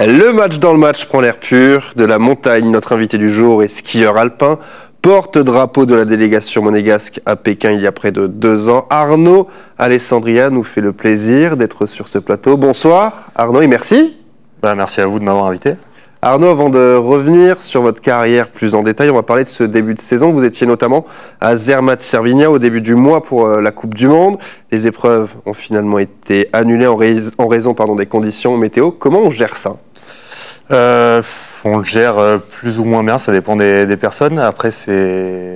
Le match dans le match prend l'air pur. De la montagne, notre invité du jour est skieur alpin, porte-drapeau de la délégation monégasque à Pékin il y a près de 2 ans. Arnaud Alessandria nous fait le plaisir d'être sur ce plateau. Bonsoir Arnaud et merci. Merci à vous de m'avoir invité. Arnaud, avant de revenir sur votre carrière plus en détail, on va parler de ce début de saison. Vous étiez notamment à Zermatt-Cervinia au début du mois pour la Coupe du Monde. Les épreuves ont finalement été annulées en raison des conditions météo. Comment on gère ça ? On le gère plus ou moins bien, ça dépend des personnes. Après,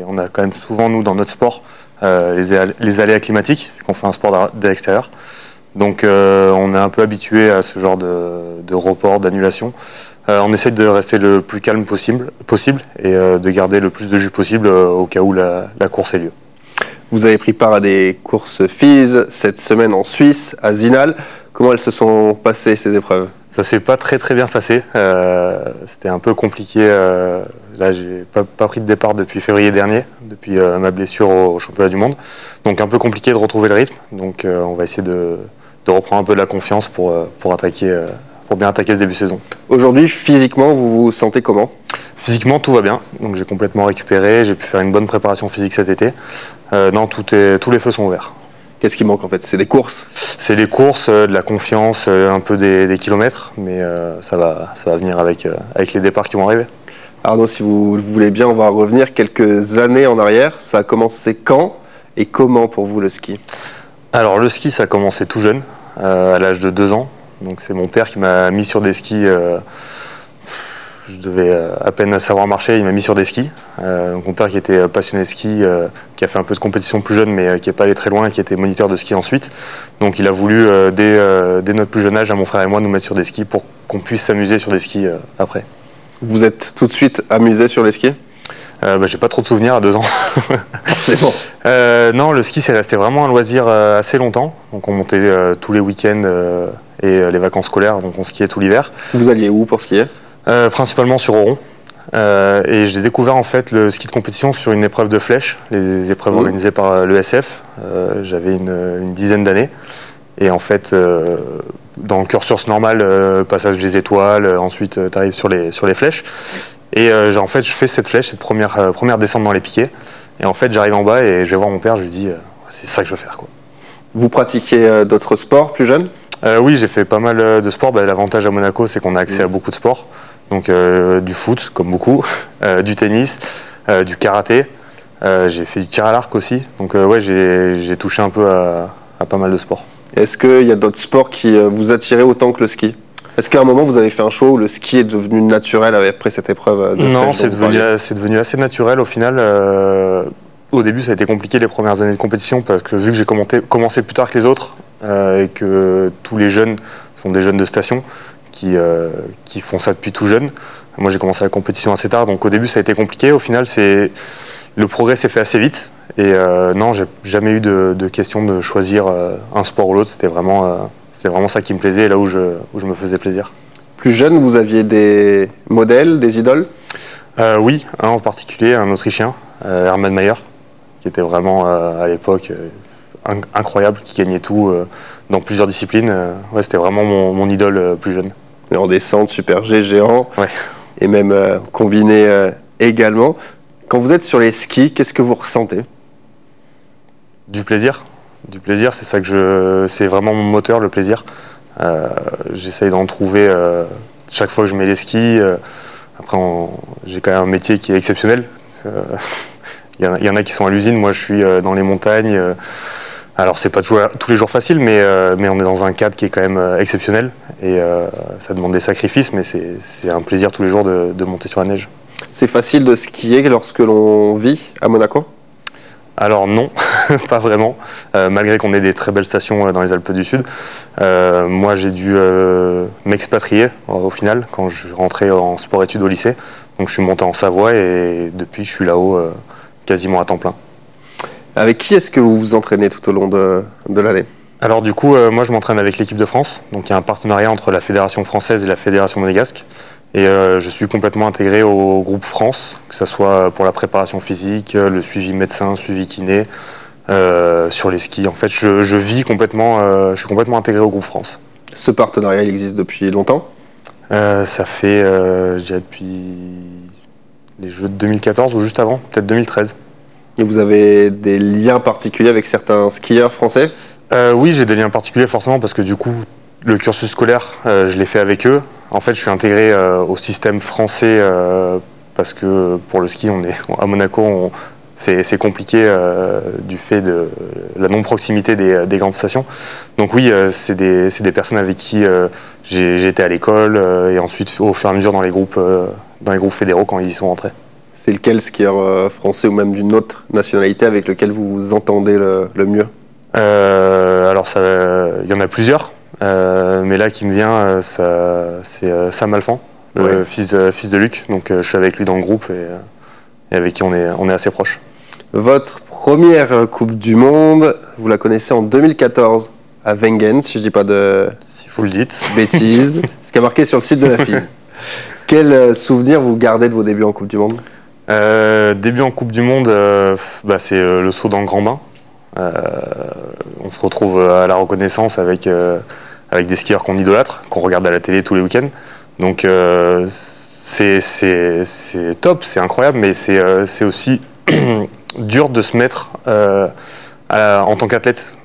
on a quand même souvent, nous, dans notre sport, les aléas climatiques, qu'on fait un sport de l'extérieur. Donc on est un peu habitué à ce genre de report, d'annulation. On essaie de rester le plus calme possible et de garder le plus de jus possible au cas où la course ait lieu. Vous avez pris part à des courses FIS cette semaine en Suisse, à Zinal. Comment elles se sont passées, ces épreuves ? Ça s'est pas très bien passé. C'était un peu compliqué. Là, j'ai pas pris de départ depuis février dernier, depuis ma blessure au championnat du monde. Donc un peu compliqué de retrouver le rythme. Donc on va essayer de reprendre un peu de la confiance pour bien attaquer ce début de saison. Aujourd'hui, physiquement, vous vous sentez comment ? Physiquement, tout va bien. Donc j'ai complètement récupéré. J'ai pu faire une bonne préparation physique cet été. Non, tous les feux sont ouverts. Qu'est-ce qui manque en fait ? C'est des courses ? C'est les courses, de la confiance, un peu des kilomètres, mais ça va venir avec les départs qui vont arriver. Arnaud, si vous le voulez bien, on va revenir quelques années en arrière. Ça a commencé quand et comment pour vous le ski ? Alors le ski, ça a commencé tout jeune, à l'âge de 2 ans. Donc c'est mon père qui m'a mis sur des skis. Je devais à peine savoir marcher, il m'a mis sur des skis. Donc mon père qui était passionné de ski, qui a fait un peu de compétition plus jeune, mais qui n'est pas allé très loin et qui était moniteur de ski ensuite. Donc il a voulu, dès notre plus jeune âge, à mon frère et moi, nous mettre sur des skis pour qu'on puisse s'amuser sur des skis après. Vous êtes tout de suite amusé sur les skis ? J'ai pas trop de souvenirs à 2 ans. C'est bon. Non, le ski c'est resté vraiment un loisir assez longtemps. Donc on montait tous les week-ends et les vacances scolaires, donc on skiait tout l'hiver. Vous alliez où pour skier ? Principalement sur Oron. Et j'ai découvert en fait le ski de compétition sur une épreuve de flèche, les épreuves organisées par l'ESF. J'avais une dizaine d'années. Et en fait, dans le cursus normal, passage des étoiles, ensuite tu arrives sur les flèches. Et en fait, je fais cette flèche, cette première descente dans les piquets. Et en fait, j'arrive en bas et je vais voir mon père, je lui dis c'est ça que je veux faire, quoi. Vous pratiquiez d'autres sports plus jeunes ? Oui, j'ai fait pas mal de sports. L'avantage à Monaco, c'est qu'on a accès à beaucoup de sports. Donc du foot, comme beaucoup, du tennis, du karaté. J'ai fait du tir à l'arc aussi. Donc ouais, j'ai touché un peu à pas mal de sports. Est-ce qu'il y a d'autres sports qui vous attiraient autant que le ski ? Est-ce qu'à un moment, vous avez fait un choix où le ski est devenu naturel après cette épreuve de Non, flèche c'est devenu assez naturel au final. Au début, ça a été compliqué les premières années de compétition parce que vu que j'ai commencé plus tard que les autres et que tous les jeunes sont des jeunes de station qui font ça depuis tout jeune. Moi, j'ai commencé la compétition assez tard, donc au début, ça a été compliqué. Au final, le progrès s'est fait assez vite. Et non, j'ai jamais eu de question de choisir un sport ou l'autre. C'était vraiment ça qui me plaisait et là où je me faisais plaisir. Plus jeune, vous aviez des modèles, des idoles ? Oui, un en particulier, un Autrichien, Hermann Maier, qui était vraiment à l'époque incroyable, qui gagnait tout dans plusieurs disciplines. Ouais, c'était vraiment mon idole plus jeune. Et en descente, super G, géant, ouais. Et même combiné également. Quand vous êtes sur les skis, qu'est-ce que vous ressentez ? Du plaisir. Du plaisir, c'est vraiment mon moteur, le plaisir. J'essaye d'en trouver chaque fois que je mets les skis. Après, j'ai quand même un métier qui est exceptionnel. Il y en a qui sont à l'usine, moi je suis dans les montagnes. Alors c'est pas tous les jours facile, mais on est dans un cadre qui est quand même exceptionnel. Et ça demande des sacrifices, mais c'est un plaisir tous les jours de monter sur la neige. C'est facile de skier lorsque l'on vit à Monaco ? Alors non, pas vraiment, malgré qu'on ait des très belles stations dans les Alpes du Sud. Moi j'ai dû m'expatrier au final quand je rentrais en sport-études au lycée. Donc je suis monté en Savoie et depuis je suis là-haut quasiment à temps plein. Avec qui est-ce que vous vous entraînez tout au long de l'année ? Alors du coup, moi je m'entraîne avec l'équipe de France. Donc il y a un partenariat entre la Fédération française et la Fédération monégasque. Et je suis complètement intégré au groupe France, que ce soit pour la préparation physique, le suivi médecin, suivi kiné, sur les skis. En fait, je vis complètement, je suis complètement intégré au groupe France. Ce partenariat, il existe depuis longtemps ? Ça fait, je dirais, depuis les Jeux de 2014 ou juste avant, peut-être 2013. Et vous avez des liens particuliers avec certains skieurs français? Oui, j'ai des liens particuliers forcément parce que du coup, le cursus scolaire, je l'ai fait avec eux. En fait, je suis intégré au système français parce que pour le ski, on est à Monaco, c'est compliqué du fait de la non-proximité des grandes stations. Donc oui, c'est des personnes avec qui j'ai été à l'école et ensuite au fur et à mesure dans les groupes fédéraux quand ils y sont rentrés. C'est lequel skieur français ou même d'une autre nationalité avec lequel vous vous entendez le mieux? Alors, il y en a plusieurs, mais là qui me vient, c'est Sam Alphand, le fils de Luc. Donc je suis avec lui dans le groupe et avec qui on est assez proches. Votre première Coupe du Monde, vous la connaissez en 2014 à Wengen, si je ne dis pas de Si vous le dites. bêtises, ce qui a marqué sur le site de la FIS. Quel souvenir vous gardez de vos débuts en Coupe du Monde? Début en Coupe du Monde, c'est le saut dans le grand bain. On se retrouve à la reconnaissance avec des skieurs qu'on idolâtre, qu'on regarde à la télé tous les week-ends. Donc c'est top, c'est incroyable, mais c'est aussi dur de se mettre en tant qu'athlète.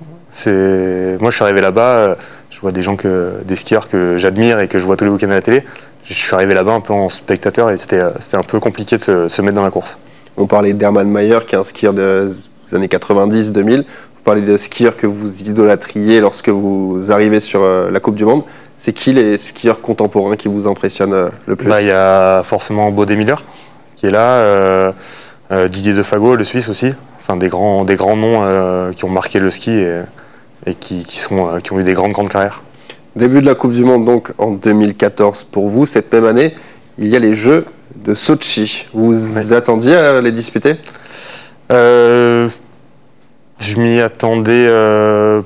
Moi, je suis arrivé là-bas, je vois des skieurs que j'admire et que je vois tous les week-ends à la télé. Je suis arrivé là-bas un peu en spectateur et c'était un peu compliqué de se mettre dans la course. On parlait d'Hermann Maier, qui est un skieur des années 90-2000. Vous parlez de skieurs que vous idolâtriez lorsque vous arrivez sur la Coupe du Monde. C'est qui les skieurs contemporains qui vous impressionnent le plus? Il y a forcément Bode Miller qui est là, Didier Defago, le Suisse aussi. Enfin, des grands noms qui ont marqué le ski et qui ont eu des grandes carrières. Début de la Coupe du Monde donc en 2014 pour vous. Cette même année, il y a les Jeux de Sochi. Vous attendiez à les disputer? Je m'y attendais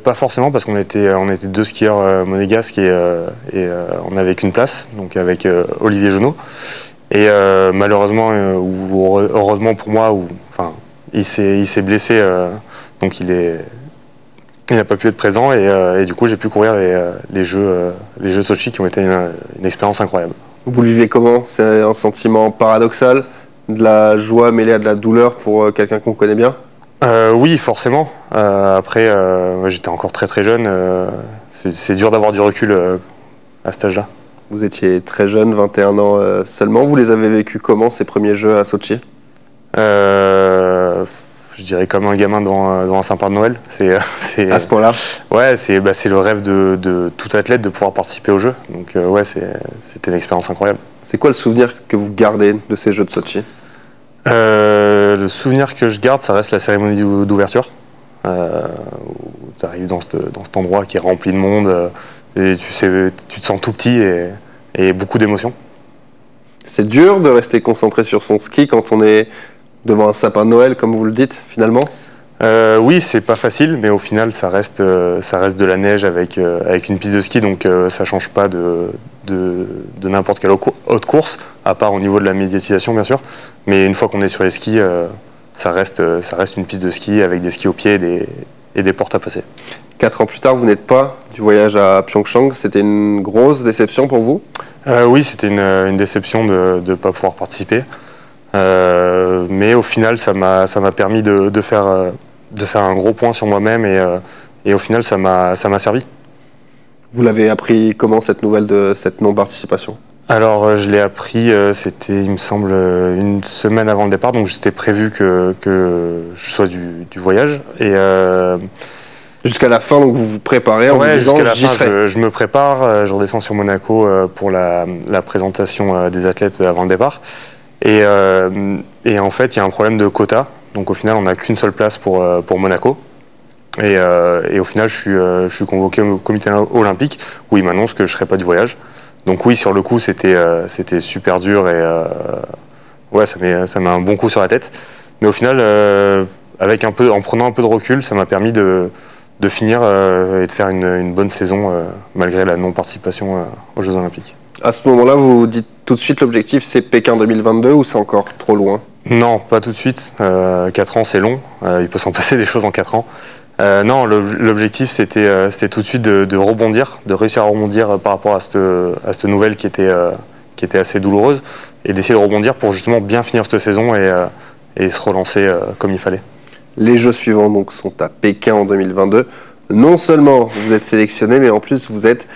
pas forcément parce qu'on était deux skieurs monégasques et on n'avait qu'une place, donc avec Olivier Genot. Et malheureusement, ou heureusement pour moi, il s'est blessé, donc il n'a pas pu être présent et du coup j'ai pu courir les Jeux Sochi qui ont été une expérience incroyable. Vous le vivez comment? C'est un sentiment paradoxal, de la joie mêlée à de la douleur pour quelqu'un qu'on connaît bien? Oui, forcément. Après, j'étais encore très jeune. C'est dur d'avoir du recul à cet âge-là. Vous étiez très jeune, 21 ans seulement. Vous les avez vécus comment, ces premiers Jeux à Sochi? Je dirais comme un gamin devant un sapin de Noël. À ce point-là? Ouais, c'est le rêve de tout athlète de pouvoir participer aux Jeux. Donc c'était une expérience incroyable. C'est quoi le souvenir que vous gardez de ces Jeux de Sochi? Le souvenir que je garde, ça reste la cérémonie d'ouverture. Où tu arrives dans cet endroit qui est rempli de monde et tu te sens tout petit et beaucoup d'émotions. C'est dur de rester concentré sur son ski quand on est devant un sapin de Noël, comme vous le dites, finalement? Oui, c'est pas facile, mais au final, ça reste de la neige avec une piste de ski, donc ça change pas de n'importe quelle autre course, à part au niveau de la médiatisation, bien sûr. Mais une fois qu'on est sur les skis, ça reste une piste de ski avec des skis aux pieds et des portes à passer. 4 ans plus tard, vous n'êtes pas du voyage à Pyeongchang. C'était une grosse déception pour vous? Oui, c'était une déception de ne pas pouvoir participer. Mais au final, ça m'a permis de faire un gros point sur moi-même et au final, ça m'a servi. Vous l'avez appris comment, cette nouvelle de cette non-participation? Alors, je l'ai appris, c'était, il me semble, une semaine avant le départ, donc c'était prévu que je sois du voyage. Jusqu'à la fin, donc vous vous préparez en vous disant, jusqu'à la fin, je me prépare, je redescends sur Monaco pour la présentation des athlètes avant le départ. Et en fait, il y a un problème de quota. Donc au final, on n'a qu'une seule place pour Monaco. Et au final, je suis convoqué au comité olympique où ils m'annoncent que je ne serai pas du voyage. Donc oui, sur le coup, c'était super dur et ça met un bon coup sur la tête. Mais au final, en prenant un peu de recul, ça m'a permis de finir et de faire une bonne saison malgré la non-participation aux Jeux Olympiques. À ce moment-là, vous dites tout de suite l'objectif, c'est Pékin 2022 ou c'est encore trop loin? Non, pas tout de suite. 4 ans, c'est long. Il peut s'en passer des choses en 4 ans. Non, l'objectif c'était tout de suite de rebondir, de réussir à rebondir par rapport à cette nouvelle qui était assez douloureuse, et d'essayer de rebondir pour justement bien finir cette saison et se relancer comme il fallait. Les Jeux suivants donc sont à Pékin en 2022. Non seulement vous êtes sélectionné, mais en plus vous êtes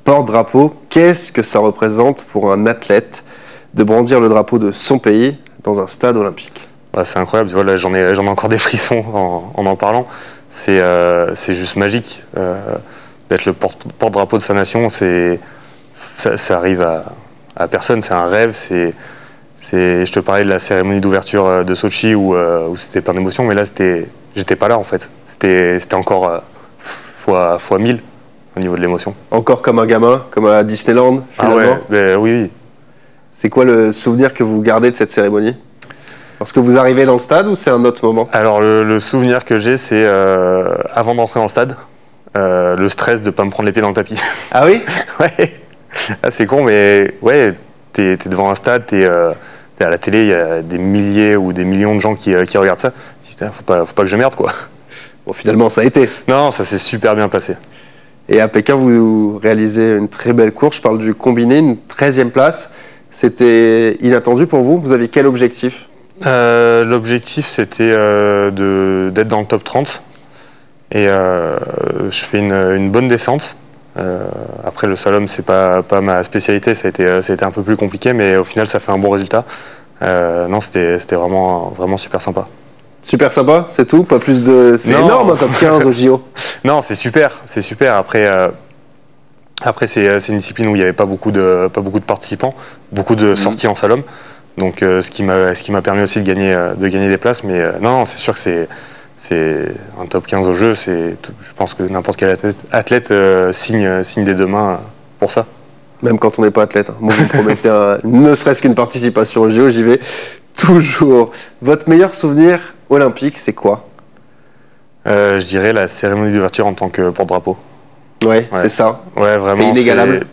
porte-drapeau. Qu'est-ce que ça représente pour un athlète de brandir le drapeau de son pays dans un stade olympique? Ouais, c'est incroyable, voilà, j'en ai encore des frissons en parlant. C'est juste magique d'être le porte-drapeau de sa nation. Ça arrive à personne, c'est un rêve. Je te parlais de la cérémonie d'ouverture de Sochi où c'était plein d'émotions, mais là j'étais pas là en fait. C'était encore fois 1000 au niveau de l'émotion. Encore comme un gamin, comme à Disneyland finalement? Ah ouais, oui. C'est quoi le souvenir que vous gardez de cette cérémonie? Lorsque vous arrivez dans le stade ou c'est un autre moment? Alors le souvenir que j'ai, c'est avant d'entrer dans le stade, le stress de ne pas me prendre les pieds dans le tapis. Ah oui? Ouais, ah, c'est con, mais ouais, t'es devant un stade, t'es à la télé, il y a des milliers ou des millions de gens qui regardent ça. Tu te dis, faut pas que je merde, quoi. Bon, finalement, ça a été. Non, ça s'est super bien passé. Et à Pékin, vous réalisez une très belle course. Je parle du combiné, une 13e place. C'était inattendu pour vous? Vous aviez quel objectif? L'objectif, c'était d'être dans le top 30. Et je fais une bonne descente. Après, le slalom, c'est pas ma spécialité. Ça a été un peu plus compliqué, mais au final, ça fait un bon résultat. Non, c'était vraiment super sympa. Super sympa, c'est tout? Pas plus de... C'est énorme, un top 15 au JO. Non, c'est super. Après, c'est une discipline où il n'y avait pas beaucoup de participants, beaucoup de sorties en slalom. Donc, ce qui m'a permis aussi de gagner des places. Mais non, c'est sûr que c'est un top 15 au jeu. Je pense que n'importe quel athlète signe des deux mains pour ça. Même quand on n'est pas athlète. Moi, vous me promettez ne serait-ce qu'une participation au JO, j'y vais toujours. Votre meilleur souvenir olympique, c'est quoi? Je dirais la cérémonie d'ouverture en tant que porte-drapeau. Ouais, c'est ça. Ouais, vraiment. C'est inégalable.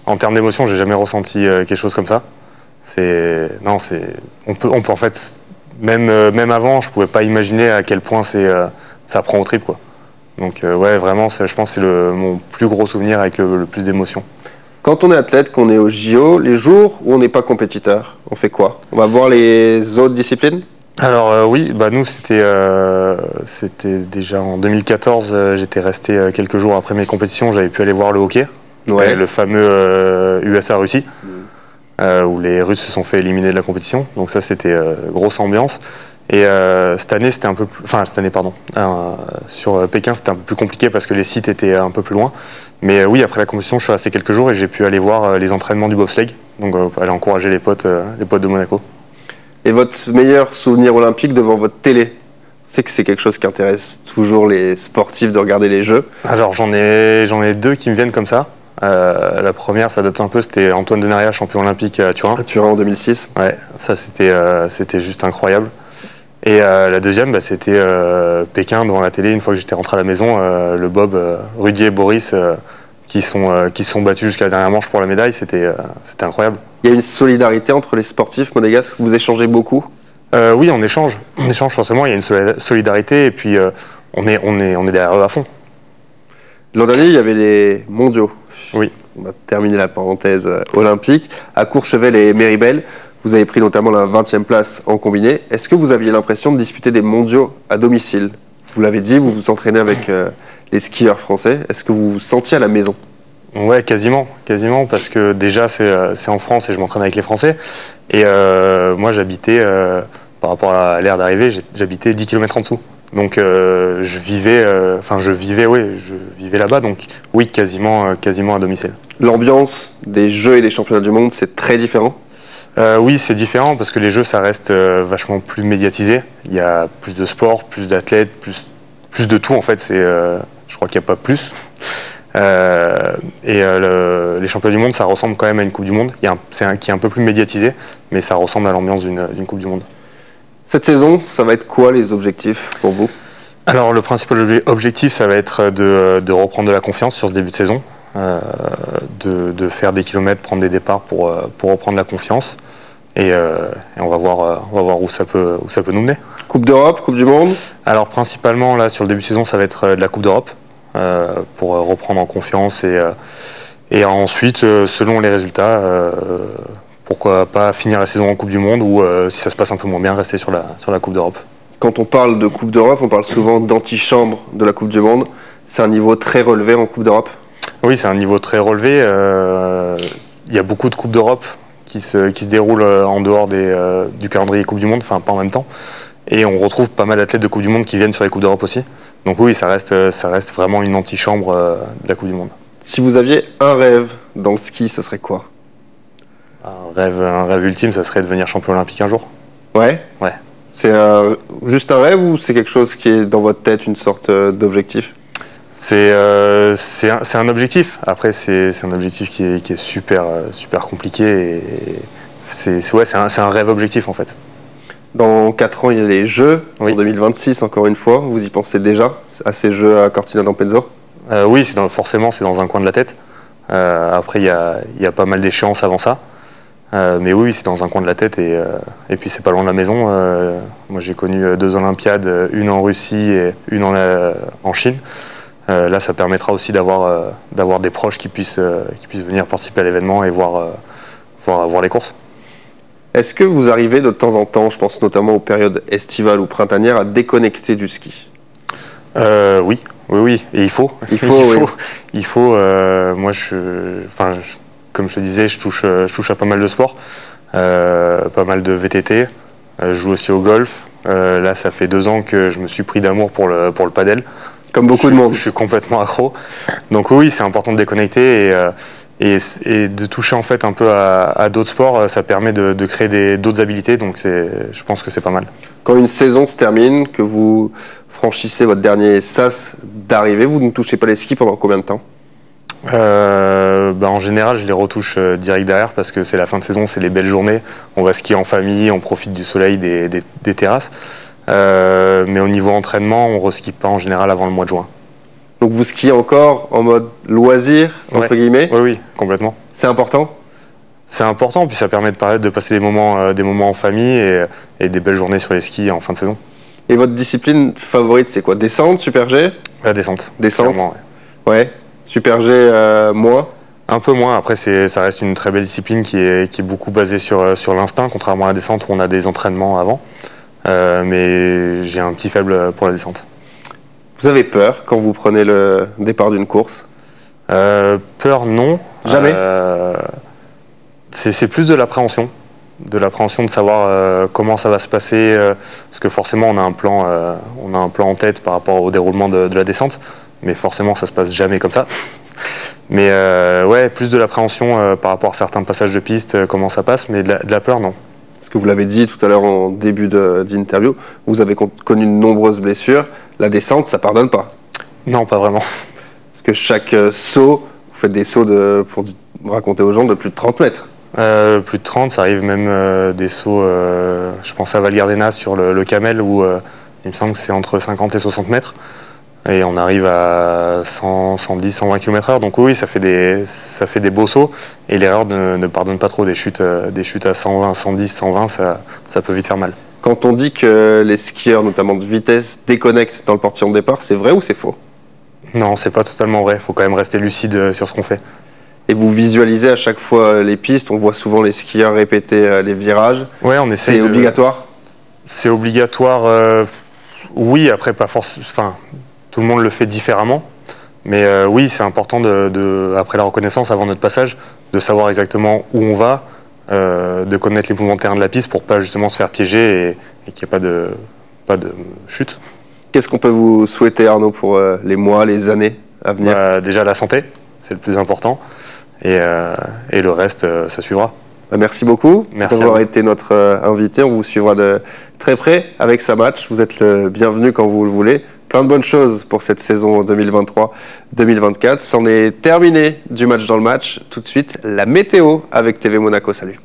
En termes d'émotion, j'ai jamais ressenti quelque chose comme ça. On peut en fait, même avant, je pouvais pas imaginer à quel point ça prend au trip, quoi. Donc ouais, vraiment, je pense que c'est mon plus gros souvenir avec le plus d'émotion. Quand on est athlète, qu'on est au JO, les jours où on n'est pas compétiteur, on fait quoi? On va voir les autres disciplines? Alors oui, nous c'était déjà en 2014, j'étais resté quelques jours après mes compétitions, j'avais pu aller voir le hockey, Ouais. le fameux USA-Russie. Où les Russes se sont fait éliminer de la compétition. Donc ça, c'était grosse ambiance. Et cette année, c'était un peu plus... Enfin, cette année, pardon. Sur Pékin, c'était un peu plus compliqué parce que les sites étaient un peu plus loin. Mais oui, après la compétition, je suis resté quelques jours et j'ai pu aller voir les entraînements du bobsleigh. Donc aller encourager les potes de Monaco. Et votre meilleur souvenir olympique devant votre télé? C'est que c'est quelque chose qui intéresse toujours les sportifs de regarder les Jeux. Alors j'en ai deux qui me viennent comme ça. La première, ça date un peu, c'était Antoine Denaria, champion olympique à Turin. À Turin en 2006. Ouais, ça c'était juste incroyable. Et la deuxième, c'était Pékin devant la télé, une fois que j'étais rentré à la maison, le bob, Rudy et Boris qui se sont battus jusqu'à la dernière manche pour la médaille, c'était incroyable. Il y a une solidarité entre les sportifs monégasques, vous échangez beaucoup? Oui, on échange forcément, il y a une solidarité et puis on est derrière eux à fond. L'an dernier, il y avait les mondiaux. Oui. On a terminé la parenthèse olympique. À Courchevel et Méribel, vous avez pris notamment la 20e place en combiné. Est-ce que vous aviez l'impression de disputer des mondiaux à domicile? Vous l'avez dit, vous vous entraînez avec les skieurs français. Est-ce que vous vous sentiez à la maison? Ouais, quasiment, parce que déjà c'est en France et je m'entraîne avec les Français. Et moi j'habitais, par rapport à l'ère d'arrivée, j'habitais 10 km en dessous. Donc je vivais là-bas, donc oui, quasiment à domicile. L'ambiance des Jeux et des championnats du monde, c'est très différent? Oui, c'est différent parce que les Jeux, ça reste vachement plus médiatisé. Il y a plus de sport, plus d'athlètes, plus de tout en fait. Je crois qu'il n'y a pas plus. Les championnats du monde, ça ressemble quand même à une Coupe du Monde. Qui est un peu plus médiatisé, mais ça ressemble à l'ambiance d'une Coupe du Monde. Cette saison, ça va être quoi les objectifs pour vous? Alors le principal objectif, ça va être de reprendre de la confiance sur ce début de saison, de faire des kilomètres, prendre des départs pour reprendre la confiance. Et on va voir où ça peut nous mener. Coupe d'Europe, Coupe du Monde? Alors principalement là sur le début de saison ça va être de la Coupe d'Europe pour reprendre en confiance et ensuite selon les résultats pourquoi pas finir la saison en Coupe du Monde ou si ça se passe un peu moins bien rester sur la Coupe d'Europe. Quand on parle de Coupe d'Europe, on parle souvent d'antichambre de la Coupe du Monde. C'est un niveau très relevé en Coupe d'Europe? Oui, c'est un niveau très relevé. Il y a beaucoup de Coupes d'Europe qui se déroulent en dehors du calendrier Coupe du Monde, enfin pas en même temps. Et on retrouve pas mal d'athlètes de Coupe du Monde qui viennent sur les Coupes d'Europe aussi. Donc oui, ça reste vraiment une antichambre de la Coupe du Monde. Si vous aviez un rêve dans le ski, ce serait quoi? Un rêve ultime, ça serait de devenir champion olympique un jour. Ouais? Ouais. C'est juste un rêve ou c'est quelque chose qui est dans votre tête, une sorte d'objectif? C'est un objectif. Après, c'est un objectif qui est super compliqué. Et c'est un rêve objectif en fait. Dans 4 ans, il y a les Jeux, en 2026 encore une fois. Vous y pensez déjà à ces Jeux à Cortina d'Ampezzo? Oui, forcément, c'est dans un coin de la tête. Après, il y a pas mal d'échéances avant ça. Mais oui, c'est dans un coin de la tête et puis c'est pas loin de la maison. Moi, j'ai connu 2 Olympiades, une en Russie et une en Chine. Là, ça permettra aussi d'avoir des proches qui puissent venir participer à l'événement et voir les courses. Est-ce que vous arrivez de temps en temps, je pense notamment aux périodes estivales ou printanières, à déconnecter du ski? Oui, et il faut. Il faut. Moi, comme je te disais, je touche à pas mal de sports, pas mal de VTT. Je joue aussi au golf. Là, ça fait 2 ans que je me suis pris d'amour pour le padel. Comme beaucoup de monde. Je suis complètement accro. Donc oui, c'est important de déconnecter et de toucher en fait un peu à d'autres sports. Ça permet de créer d'autres habilités. Donc je pense que c'est pas mal. Quand une saison se termine, que vous franchissez votre dernier sas d'arrivée, vous ne touchez pas les skis pendant combien de temps? En général, je les retouche direct derrière parce que c'est la fin de saison, c'est les belles journées. On va skier en famille, on profite du soleil, des terrasses. Mais au niveau entraînement, on ne reskie pas en général avant le mois de juin. Donc vous skiez encore en mode loisir, entre guillemets? Oui, complètement. C'est important? C'est important, puis ça permet de passer des moments en famille et des belles journées sur les skis en fin de saison. Et votre discipline favorite, c'est quoi? Descente, super G? La descente. Descente? Ouais. Super G, moins? Un peu moins. Après, ça reste une très belle discipline qui est beaucoup basée sur l'instinct, contrairement à la descente où on a des entraînements avant. Mais j'ai un petit faible pour la descente. Vous avez peur quand vous prenez le départ d'une course? Peur, non. Jamais? C'est plus de l'appréhension. De l'appréhension de savoir comment ça va se passer. Parce que forcément, on a un plan en tête par rapport au déroulement de la descente. Mais forcément, ça se passe jamais comme ça. Mais ouais, plus de l'appréhension par rapport à certains passages de piste, comment ça passe, mais de la peur, non. Parce que vous l'avez dit tout à l'heure en début d'interview, vous avez connu de nombreuses blessures. La descente, ça pardonne pas? Non, pas vraiment. Parce que chaque saut, vous faites des sauts pour raconter aux gens, de plus de 30 mètres. Plus de 30, ça arrive même des sauts, je pense à Val Gardena sur le Camel, où il me semble que c'est entre 50 et 60 mètres. Et on arrive à 100, 110, 120 km/h. Donc oui, ça fait des beaux sauts. Et l'erreur ne pardonne pas trop. Des chutes à 120, 110, 120, ça peut vite faire mal. Quand on dit que les skieurs, notamment de vitesse, déconnectent dans le portillon de départ, c'est vrai ou c'est faux? Non, c'est pas totalement vrai. Il faut quand même rester lucide sur ce qu'on fait. Et vous visualisez à chaque fois les pistes. On voit souvent les skieurs répéter les virages. Ouais, on essaie. C'est obligatoire? C'est obligatoire, oui. Après, pas forcément. Enfin, tout le monde le fait différemment. Mais oui, c'est important, après la reconnaissance, avant notre passage, de savoir exactement où on va, de connaître les mouvements de terrain de la piste pour pas justement se faire piéger et qu'il n'y ait pas de chute. Qu'est-ce qu'on peut vous souhaiter, Arnaud, pour les mois, les années à venir? Déjà la santé, c'est le plus important. Et le reste, ça suivra. Merci beaucoup d'avoir été notre invité. On vous suivra de très près avec SaMatch. Vous êtes le bienvenu quand vous le voulez. Plein de bonnes choses pour cette saison 2023-2024. C'en est terminé du match dans le match. Tout de suite, la météo avec TV Monaco. Salut.